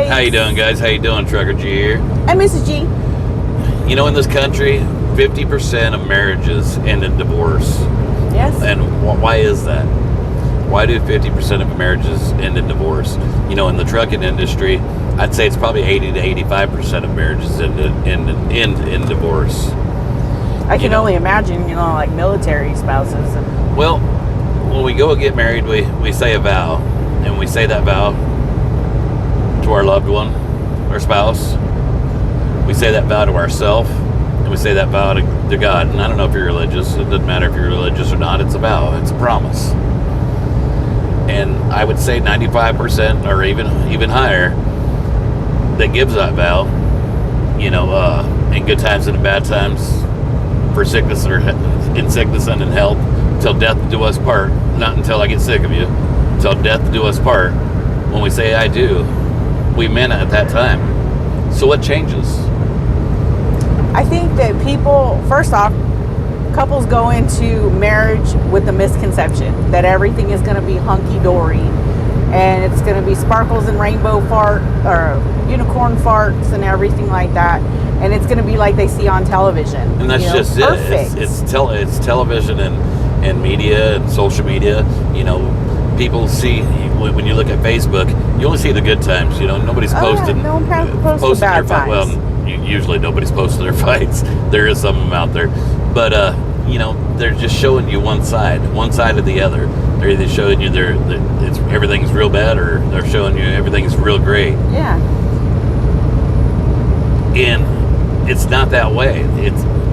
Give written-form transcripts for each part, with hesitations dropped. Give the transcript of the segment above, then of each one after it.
guys. How you doing, guys? How you doing, Trucker G here? I'm Mrs. G. You know, in this country, 50% of marriages end in divorce. Yes. And why is that? Why do 50% of marriages end in divorce? You know, in the trucking industry, I'd say it's probably 80 to 85% of marriages end in divorce. I can only imagine, like military spouses. Well, when we go and get married, we say a vow. And we say that vow to our loved one, our spouse. We say that vow to ourselves. And we say that vow to God. And I don't know if you're religious. It doesn't matter if you're religious or not. It's a vow. It's a promise. And I would say 95% or even higher that gives that vow, in good times and in bad times, for sickness or in sickness and in health, till death do us part. Not until I get sick of you. Till death do us part. When we say I do, we meant it at that time. So what changes? I think that people, first off, couples go into marriage with the misconception that everything is going to be hunky-dory and it's going to be sparkles and rainbow or unicorn farts and everything like that, and it's going to be like they see on television. And that's just perfect. It's television and media and social media. People see, when you look at Facebook, you only see the good times. Nobody's posting. Yeah, no one posts the bad times. Well, usually nobody's posting their fights. There is some of them out there, but they're just showing you one side of the other. They're either showing you everything's real bad, or they're showing you everything's real great. Yeah. And it's not that way.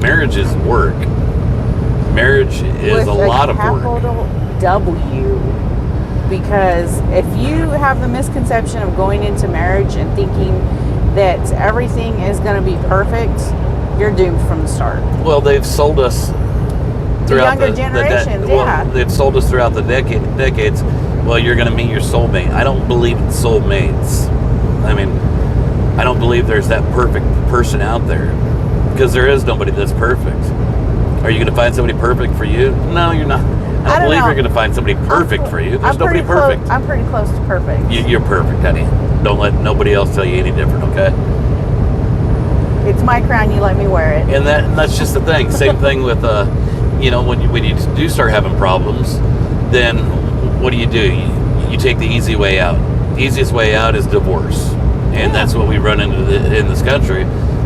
Marriage is work. Marriage is a lot of work. Capital W. Because if you have the misconception of going into marriage and thinking that everything is going to be perfect, you're doomed from the start. Well, they've sold us throughout the younger generations. They've sold us throughout the decades. Well, you're going to meet your soulmate. I don't believe in soulmates. I don't believe there's that perfect person out there, because there is nobody that's perfect. Are you going to find somebody perfect for you? No, you're not. I don't believe you're going to find somebody perfect for you. There's nobody perfect. I'm pretty close to perfect. You're perfect, honey. Don't let nobody else tell you any different, okay? It's my crown. You let me wear it. And that's just the thing. Same thing with, when you do start having problems, then what do? You take the easy way out. The easiest way out is divorce. And that's what we run into in this country.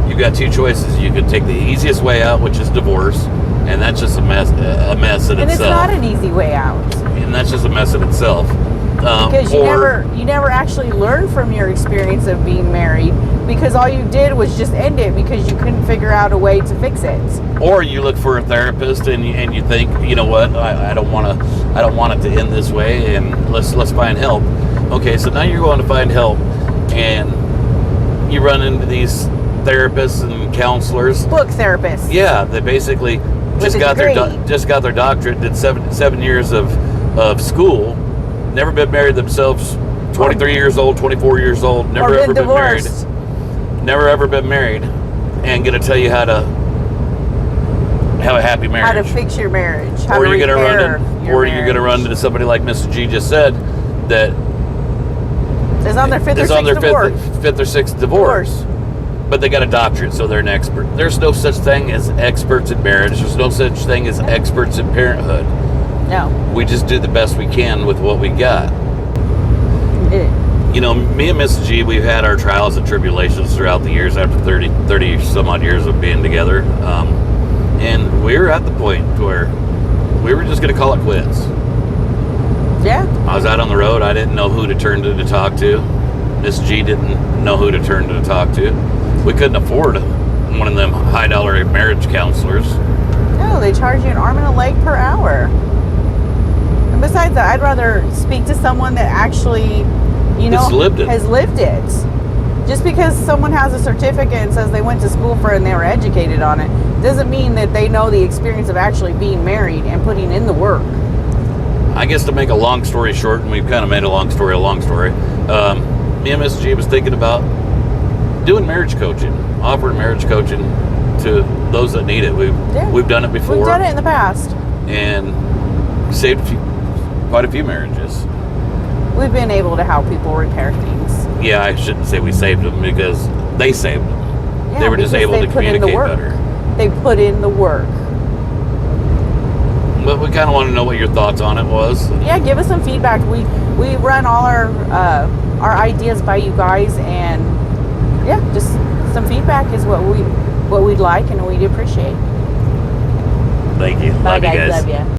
You've got two choices. You could take the easiest way out, which is divorce, and that's just a mess in itself. And it's not an easy way out. And that's just a mess in itself. Because you never actually learned from your experience of being married, because all you did was just end it because you couldn't figure out a way to fix it. Or you look for a therapist and you think, you know what, I don't want it to end this way, and let's find help. Okay, so now you're going to find help, and you run into these therapists and counselors. Book therapists. Yeah, they basically just got their doctorate, did seven years of school, never been married themselves, 23 years old, 24 years old, never ever been married. Never ever been married, and gonna tell you how to have a happy marriage. How to fix your marriage. Or you're gonna run into somebody like Mr. G just said that is on their fifth or sixth divorce. But they got a doctorate, so they're an expert. There's no such thing as experts in marriage. There's no such thing as experts in parenthood. No. We just do the best we can with what we got. Me and Mrs. G, we've had our trials and tribulations throughout the years after 30 some odd years of being together. And we were at the point where we were just going to call it quits. Yeah. I was out on the road. I didn't know who to turn to talk to. Miss G didn't know who to turn to talk to. We couldn't afford one of them high-dollar marriage counselors. No, they charge you an arm and a leg per hour. And besides that, I'd rather speak to someone that actually, has lived it. Just because someone has a certificate and says they went to school for it and they were educated on it, doesn't mean that they know the experience of actually being married and putting in the work. I guess to make a long story short, and we've kind of made a long story, me and Miss G was thinking about doing marriage coaching, offering marriage coaching to those that need it. We've done it before. We've done it in the past. And saved quite a few marriages. We've been able to help people repair things. yeah, I shouldn't say we saved them because they saved them. Yeah, They were just able to communicate better. They put in the work. But we kind of want to know what your thoughts on it was. Yeah, give us some feedback. We run all our ideas by you guys, and yeah, just some feedback is what we'd like and we'd appreciate. Thank you. Bye, Love you guys. Love you.